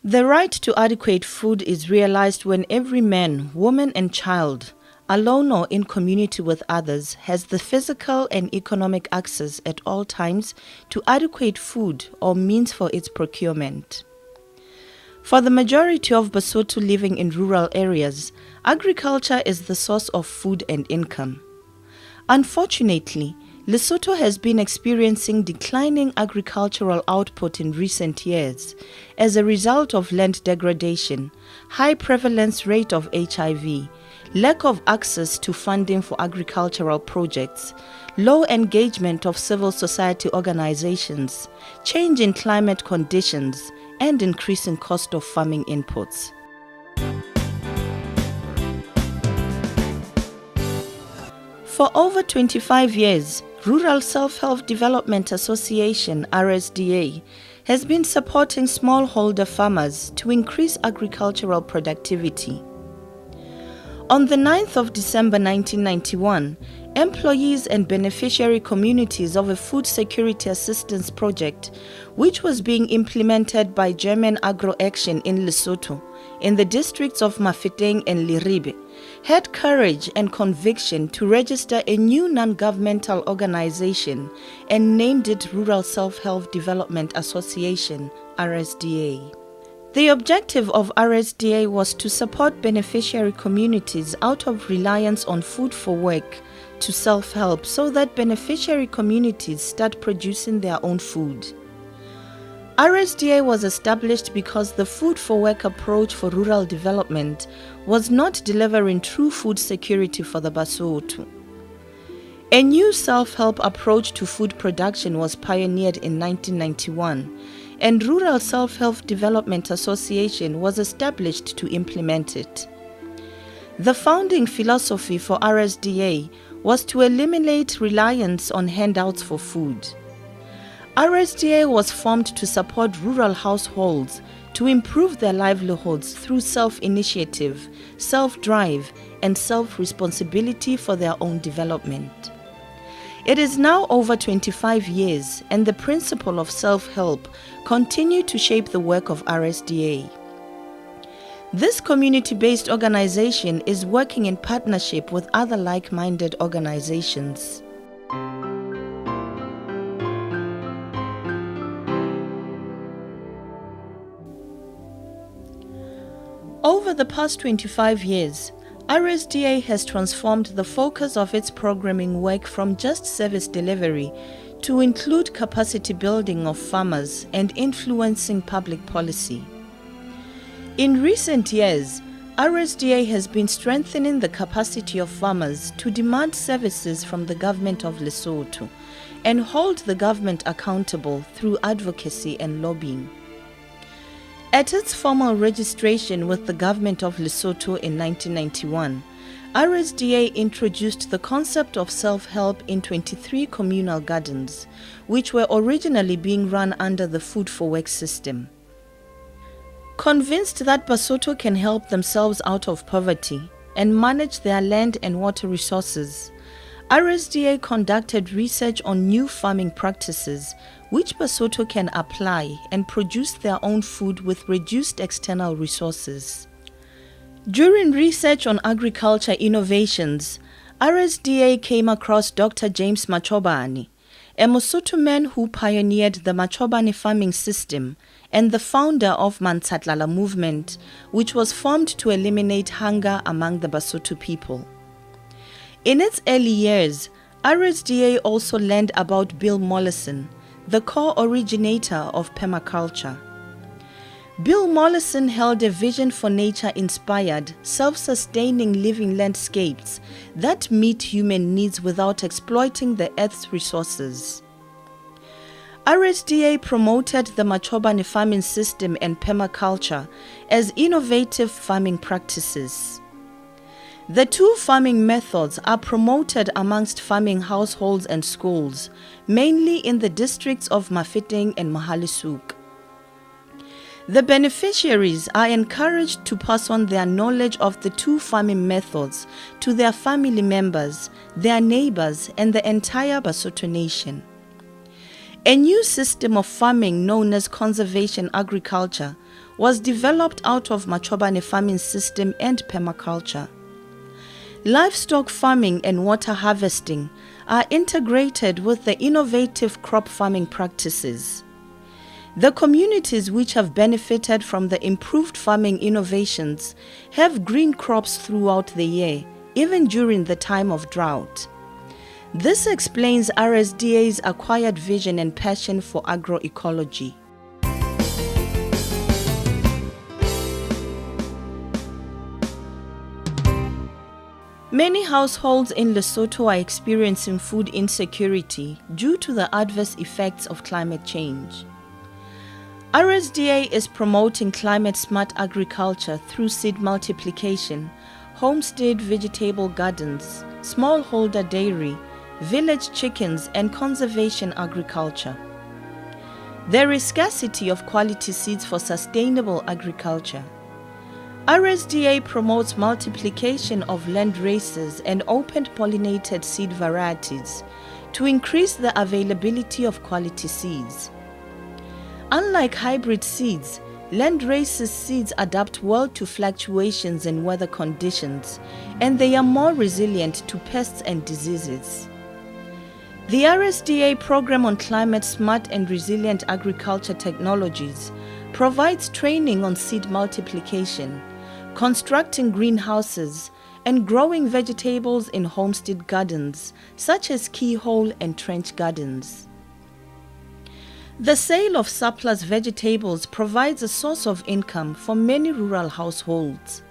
The right to adequate food is realized when every man, woman, and child, alone or in community with others, has the physical and economic access at all times to adequate food or means for its procurement. For the majority of Basotho living in rural areas, agriculture is the source of food and income. Unfortunately, Lesotho has been experiencing declining agricultural output in recent years as a result of land degradation, high prevalence rate of HIV, lack of access to funding for agricultural projects, low engagement of civil society organizations, change in climate conditions, and increasing cost of farming inputs. For over 25 years, Rural Self-Help Development Association (RSDA) has been supporting smallholder farmers to increase agricultural productivity. On the 9th of December 1991, employees and beneficiary communities of a food security assistance project, which was being implemented by German Agro Action in Lesotho, in the districts of Mafeteng and Liribe, had courage and conviction to register a new non-governmental organization and named it Rural Self-Help Development Association (RSDA). The objective of RSDA was to support beneficiary communities out of reliance on food for work to self-help so that beneficiary communities start producing their own food. RSDA was established because the food for work approach for rural development was not delivering true food security for the Basotho. A new self-help approach to food production was pioneered in 1991, and Rural Self-Help Development Association was established to implement it. The founding philosophy for RSDA was to eliminate reliance on handouts for food. RSDA was formed to support rural households to improve their livelihoods through self-initiative, self-drive, and self-responsibility for their own development. It is now over 25 years, and the principle of self-help continue to shape the work of RSDA. This community-based organization is working in partnership with other like-minded organizations. Over the past 25 years, RSDA has transformed the focus of its programming work from just service delivery to include capacity building of farmers and influencing public policy. In recent years, RSDA has been strengthening the capacity of farmers to demand services from the government of Lesotho and hold the government accountable through advocacy and lobbying. At its formal registration with the government of Lesotho in 1991, RSDA introduced the concept of self-help in 23 communal gardens, which were originally being run under the Food for Work system. Convinced that Basotho can help themselves out of poverty and manage their land and water resources, RSDA conducted research on new farming practices which Basotho can apply and produce their own food with reduced external resources. During research on agriculture innovations, RSDA came across Dr. James Machobane, a Mosotho man who pioneered the Machobane farming system and the founder of Mantshatlala movement, which was formed to eliminate hunger among the Basotho people. In its early years, RSDA also learned about Bill Mollison, the co-originator of permaculture. Bill Mollison held a vision for nature-inspired, self-sustaining living landscapes that meet human needs without exploiting the earth's resources. RSDA promoted the Machobane farming system and permaculture as innovative farming practices. The two farming methods are promoted amongst farming households and schools, mainly in the districts of Mafeteng and Mahalisuk. The beneficiaries are encouraged to pass on their knowledge of the two farming methods to their family members, their neighbors, and the entire Basotho nation. A new system of farming known as conservation agriculture was developed out of Machobane farming system and permaculture. Livestock farming and water harvesting are integrated with the innovative crop farming practices. The communities which have benefited from the improved farming innovations have green crops throughout the year, even during the time of drought. This explains RSDA's acquired vision and passion for agroecology. Many households in Lesotho are experiencing food insecurity due to the adverse effects of climate change. RSDA is promoting climate-smart agriculture through seed multiplication, homestead vegetable gardens, smallholder dairy, village chickens, and conservation agriculture. There is scarcity of quality seeds for sustainable agriculture. RSDA promotes multiplication of land races and open pollinated seed varieties to increase the availability of quality seeds. Unlike hybrid seeds, land races seeds adapt well to fluctuations in weather conditions, and they are more resilient to pests and diseases. The RSDA program on climate smart and resilient agriculture technologies provides training on seed multiplication, constructing greenhouses, and growing vegetables in homestead gardens, such as keyhole and trench gardens. The sale of surplus vegetables provides a source of income for many rural households.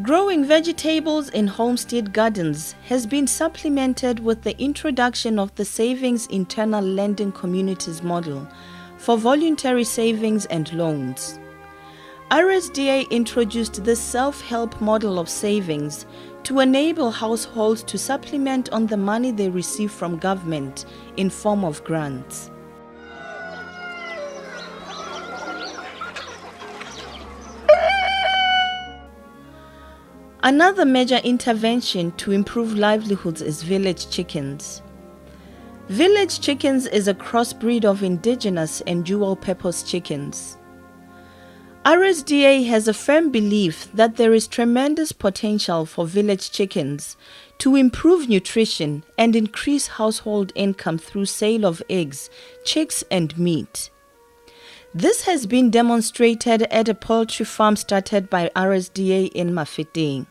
Growing vegetables in homestead gardens has been supplemented with the introduction of the Savings Internal Lending Communities model for voluntary savings and loans. RSDA introduced this self-help model of savings to enable households to supplement on the money they receive from government in form of grants. Another major intervention to improve livelihoods is village chickens. Village chickens is a crossbreed of indigenous and dual-purpose chickens. RSDA has a firm belief that there is tremendous potential for village chickens to improve nutrition and increase household income through sale of eggs, chicks, and meat. This has been demonstrated at a poultry farm started by RSDA in Mafeteng.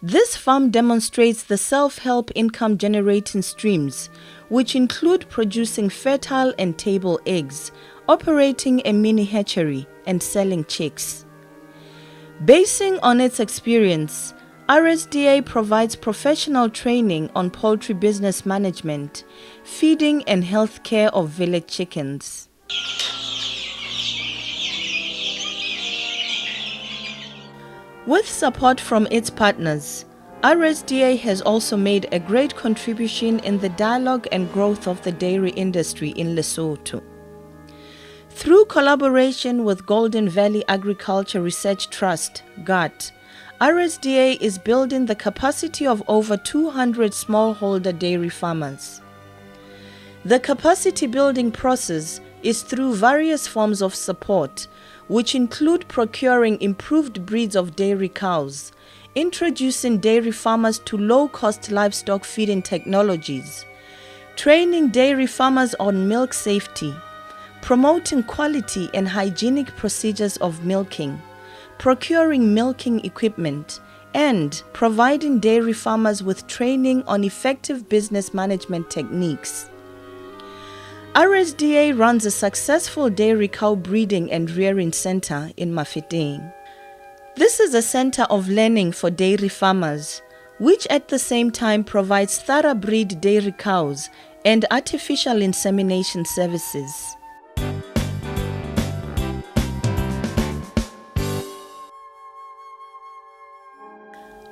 This farm demonstrates the self-help income-generating streams, which include producing fertile and table eggs, operating a mini hatchery, and selling chicks. Basing on its experience, RSDA provides professional training on poultry business management, feeding, and health care of village chickens. With support from its partners, RSDA has also made a great contribution in the dialogue and growth of the dairy industry in Lesotho. Through collaboration with Golden Valley Agriculture Research Trust, GAT, RSDA is building the capacity of over 200 smallholder dairy farmers. The capacity building process is through various forms of support, which include procuring improved breeds of dairy cows, introducing dairy farmers to low-cost livestock feeding technologies, training dairy farmers on milk safety, promoting quality and hygienic procedures of milking, procuring milking equipment, and providing dairy farmers with training on effective business management techniques. RSDA runs a successful dairy cow breeding and rearing center in Mafeteng. This is a center of learning for dairy farmers, which at the same time provides thoroughbred dairy cows and artificial insemination services.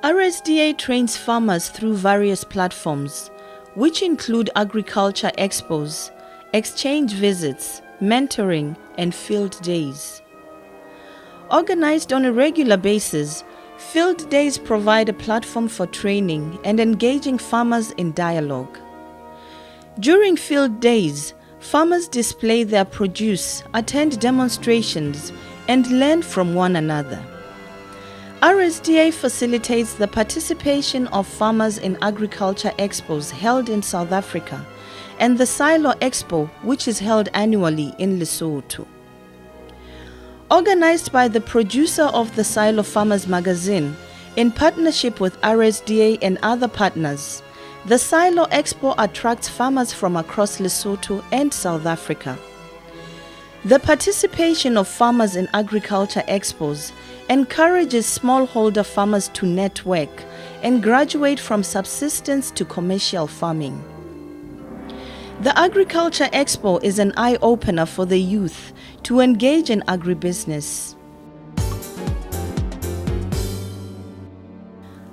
RSDA trains farmers through various platforms, which include agriculture expos, exchange visits, mentoring, and field days. Organized on a regular basis, field days provide a platform for training and engaging farmers in dialogue. During field days, Farmers display their produce, attend demonstrations, and learn from one another. RSDA facilitates the participation of farmers in agriculture expos held in South Africa and the Silo Expo, which is held annually in Lesotho. Organized by the producer of the Silo Farmers magazine, in partnership with RSDA and other partners, the Silo Expo attracts farmers from across Lesotho and South Africa. The participation of farmers in agriculture expos encourages smallholder farmers to network and graduate from subsistence to commercial farming. The Agriculture Expo is an eye-opener for the youth to engage in agribusiness.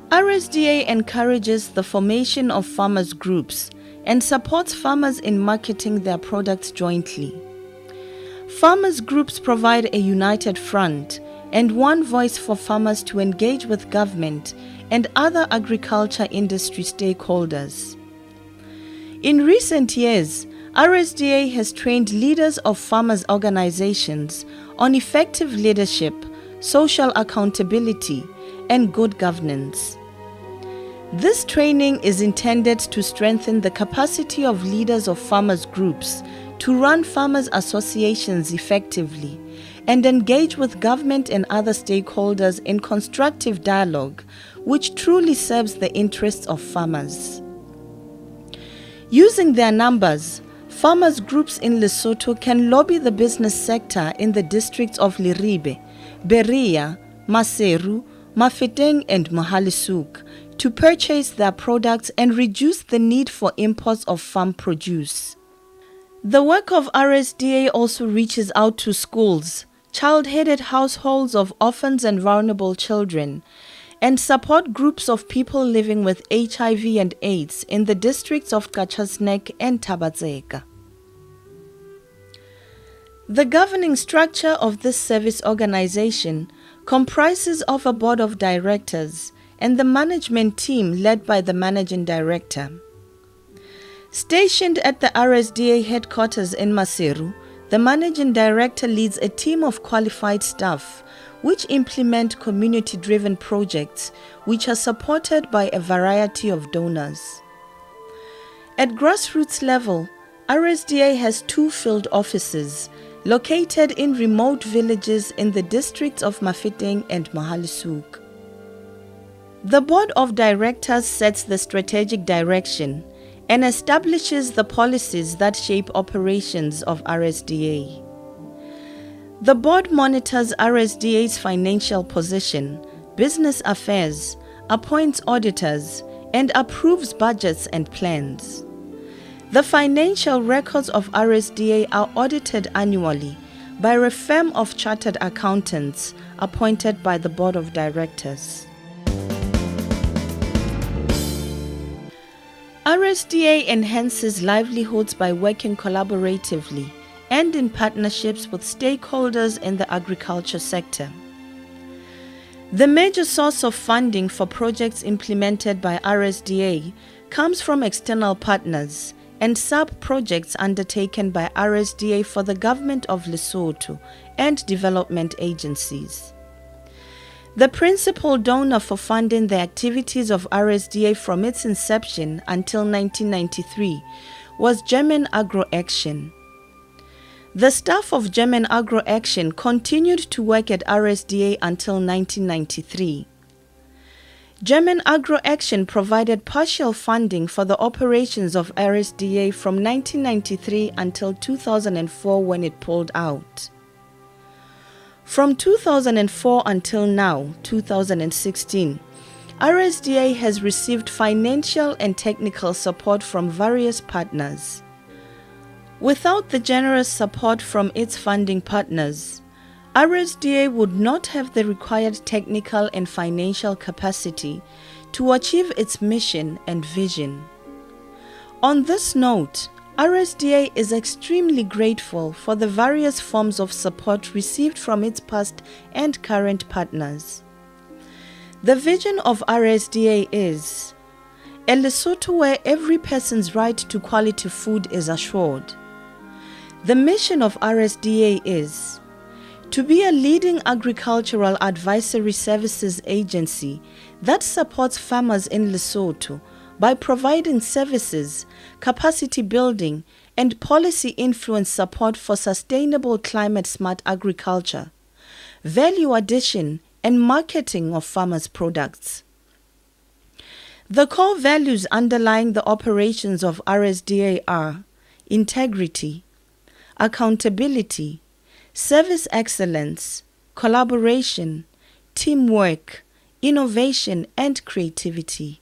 RSDA encourages the formation of farmers' groups and supports farmers in marketing their products jointly. Farmers' groups provide a united front and one voice for farmers to engage with government and other agriculture industry stakeholders. In recent years, RSDA has trained leaders of farmers' organizations on effective leadership, social accountability, and good governance. This training is intended to strengthen the capacity of leaders of farmers' groups to run farmers' associations effectively and engage with government and other stakeholders in constructive dialogue, which truly serves the interests of farmers. Using their numbers, farmers' groups in Lesotho can lobby the business sector in the districts of Leribe, Beria, Maseru, Mafeteng, and Mohale's to purchase their products and reduce the need for imports of farm produce. The work of RSDA also reaches out to schools, child-headed households of orphans and vulnerable children, and support groups of people living with HIV and AIDS in the districts of Kachasnek and Tabatseka. The governing structure of this service organization comprises of a board of directors and the management team led by the managing director. Stationed at the RSDA headquarters in Maseru, the managing director leads a team of qualified staff which implement community-driven projects which are supported by a variety of donors. At grassroots level, RSDA has 2 field offices located in remote villages in the districts of Mafeteng and Mohale's. The board of directors sets the strategic direction and establishes the policies that shape operations of RSDA. The board monitors RSDA's financial position, business affairs, appoints auditors, and approves budgets and plans. The financial records of RSDA are audited annually by a firm of chartered accountants appointed by the board of directors. RSDA enhances livelihoods by working collaboratively and in partnerships with stakeholders in the agriculture sector. The major source of funding for projects implemented by RSDA comes from external partners and sub-projects undertaken by RSDA for the government of Lesotho and development agencies. The principal donor for funding the activities of RSDA from its inception until 1993 was German Agro Action. The staff of German Agro Action continued to work at RSDA until 1993. German Agro Action provided partial funding for the operations of RSDA from 1993 until 2004 when it pulled out. From 2004 until now, 2016, RSDA has received financial and technical support from various partners. Without the generous support from its funding partners, RSDA would not have the required technical and financial capacity to achieve its mission and vision. On this note, RSDA is extremely grateful for the various forms of support received from its past and current partners. The vision of RSDA is a Lesotho where every person's right to quality food is assured, The mission of RSDA is to be a leading agricultural advisory services agency that supports farmers in Lesotho by providing services, capacity building, and policy influence support for sustainable climate-smart agriculture, value addition, and marketing of farmers' products. The core values underlying the operations of RSDA are integrity, accountability, service excellence, collaboration, teamwork, innovation, and creativity.